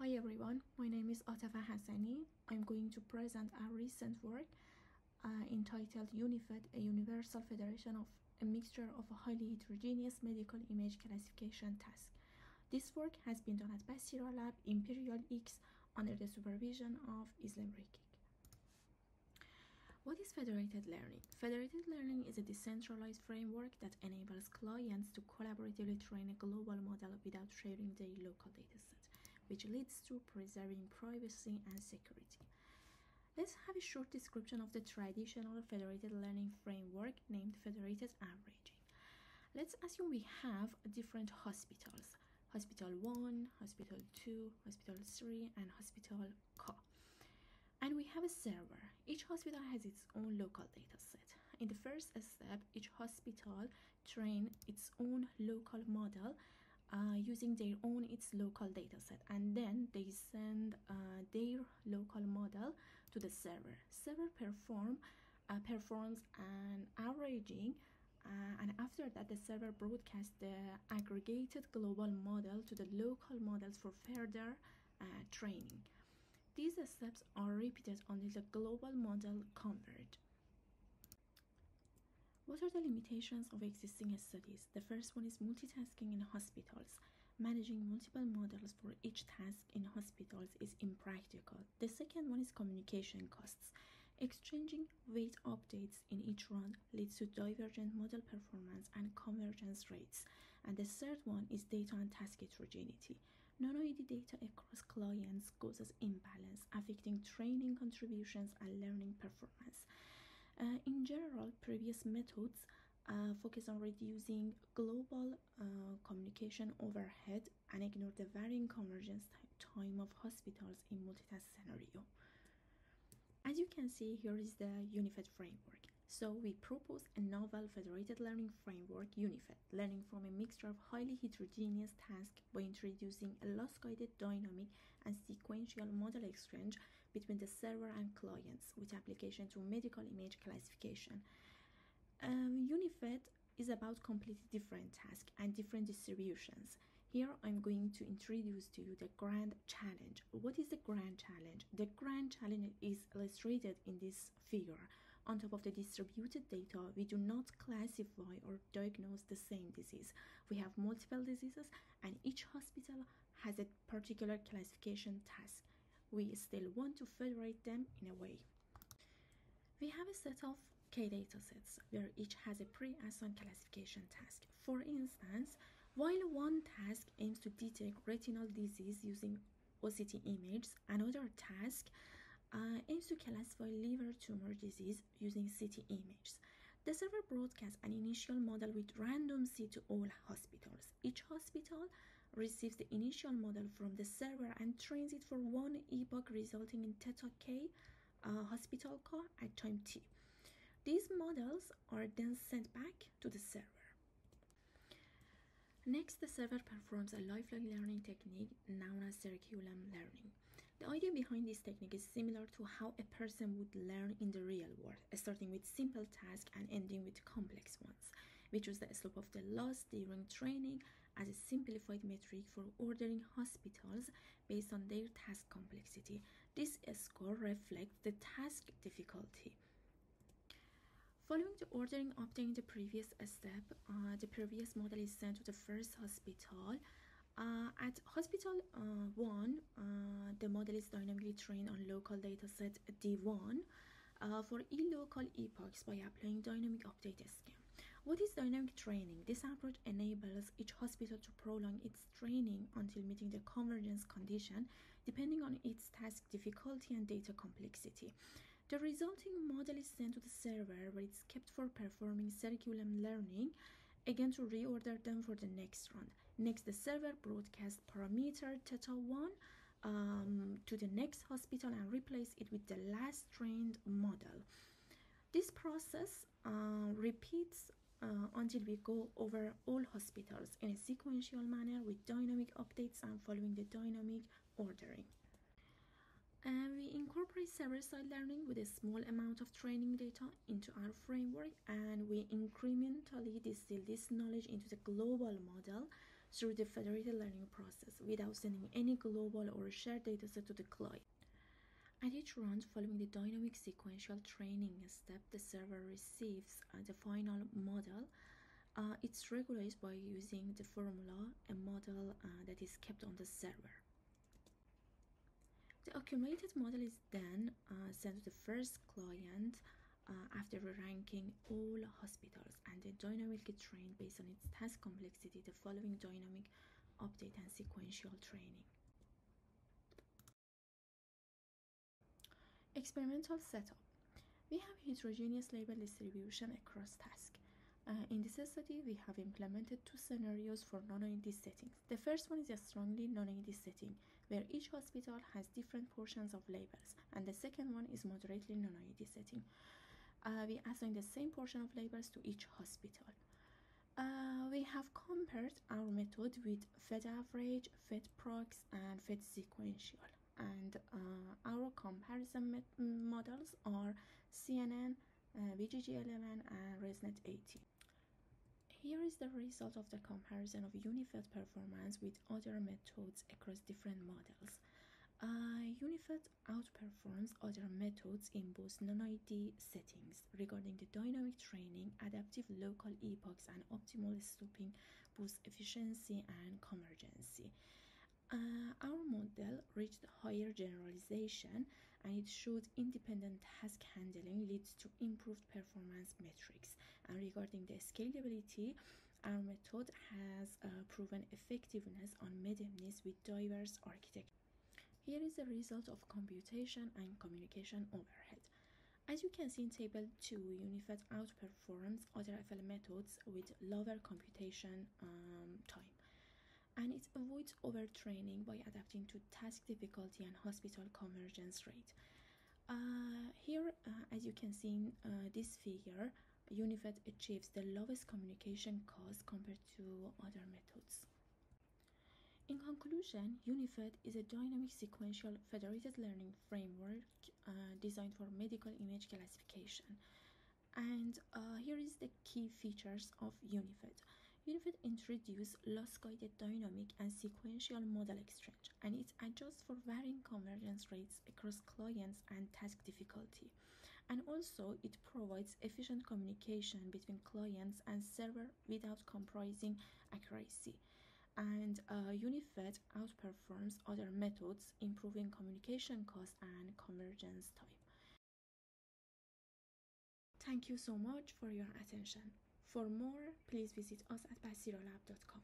Hi everyone, my name is Atafa Hassani. I'm going to present a recent work entitled UniFed, a universal federation of a mixture of a highly heterogeneous medical image classification task. This work has been done at Basira Lab, Imperial X, under the supervision of Islam Rekik. What is federated learning? Federated learning is a decentralized framework that enables clients to collaboratively train a global model without sharing their local dataset, which leads to preserving privacy and security. Let's have a short description of the traditional federated learning framework named federated averaging. Let's assume we have different hospitals: Hospital 1, Hospital 2, Hospital 3, and Hospital K. And we have a server. Each hospital has its own local data set. In the first step, each hospital trains its own local model using its local data set, and then they send their local model to the server. Server performs an averaging, and after that the server broadcasts the aggregated global model to the local models for further training. These steps are repeated until the global model converges. What are the limitations of existing studies? The first one is multitasking in hospitals. Managing multiple models for each task in hospitals is impractical. The second one is communication costs. Exchanging weight updates in each run leads to divergent model performance and convergence rates. And the third one is data and task heterogeneity. Non-ID data across clients causes imbalance, affecting training contributions and learning performance. In general, previous methods focus on reducing global communication overhead and ignore the varying convergence time of hospitals in multitask scenario. As you can see, here is the UniFed framework. So we propose a novel federated learning framework, UniFed, learning from a mixture of highly heterogeneous tasks by introducing a loss-guided dynamic and sequential model exchange between the server and clients with application to medical image classification. UniFed is about completely different tasks and different distributions. Here I'm going to introduce to you the grand challenge. What is the grand challenge? The grand challenge is illustrated in this figure. On top of the distributed data, we do not classify or diagnose the same disease. We have multiple diseases, and each hospital has a particular classification task. We still want to federate them in a way. We have a set of K datasets where each has a pre-assigned classification task. For instance, while one task aims to detect retinal disease using OCT images, another task aims to classify liver tumor disease using CT images. The server broadcasts an initial model with random seed to all hospitals. Each hospital receives the initial model from the server and trains it for one epoch, resulting in theta K hospital K at time T. These models are then sent back to the server. Next, the server performs a lifelong learning technique known as curriculum learning. The idea behind this technique is similar to how a person would learn in the real world, starting with simple tasks and ending with complex ones. We choose the slope of the loss during training as a simplified metric for ordering hospitals based on their task complexity. This score reflects the task difficulty. Following the ordering update in the previous step, the previous model is sent to the first hospital. At Hospital 1, the model is dynamically trained on local dataset D1 for e-local epochs by applying dynamic update scheme. What is dynamic training? This approach enables each hospital to prolong its training until meeting the convergence condition depending on its task difficulty and data complexity. The resulting model is sent to the server where it's kept for performing curriculum learning, again to reorder them for the next round. Next, the server broadcasts parameter theta 1 to the next hospital and replace it with the last trained model. This process repeats until we go over all hospitals in a sequential manner with dynamic updates and following the dynamic ordering. And we incorporate server-side learning with a small amount of training data into our framework, and we incrementally distill this knowledge into the global model through the federated learning process without sending any global or shared dataset to the client. At each round following the dynamic sequential training step, the server receives the final model. It's regulated by using the formula, a model that is kept on the server. The accumulated model is then sent to the first client after ranking all hospitals, and the dynamically trained based on its task complexity the following dynamic update and sequential training. Experimental setup. We have heterogeneous label distribution across tasks. In this study, we have implemented two scenarios for non-ID settings. The first one is a strongly non-ID setting, where each hospital has different portions of labels, and the second one is moderately non-ID setting. We assign the same portion of labels to each hospital. We have compared our method with Fed average, Fed prox, and Fed sequential, and our comparison models are CNN, VGG11, and ResNet 18. Here is the result of the comparison of UniFed performance with other methods across different models. UniFed outperforms other methods in both non-ID settings regarding the dynamic training, adaptive local epochs, and optimal stopping, boost efficiency and convergence. Our model reached higher generalization, and it showed independent task handling leads to improved performance metrics. And regarding the scalability, our method has proven effectiveness on mediumness with diverse architecture. Here is the result of computation and communication overhead. As you can see in table 2, UniFed outperforms other FL methods with lower computation time, and it avoids overtraining by adapting to task difficulty and hospital convergence rate. Here, as you can see in this figure, UniFed achieves the lowest communication cost compared to other methods. In conclusion, UniFed is a dynamic sequential federated learning framework designed for medical image classification. And here is the key features of UniFed. UniFed introduced loss-guided dynamic and sequential model exchange, and it adjusts for varying convergence rates across clients and task difficulty. And also, it provides efficient communication between clients and server without compromising accuracy. And UniFed outperforms other methods, improving communication cost and convergence time. Thank you so much for your attention. For more, please visit us at basirolab.com.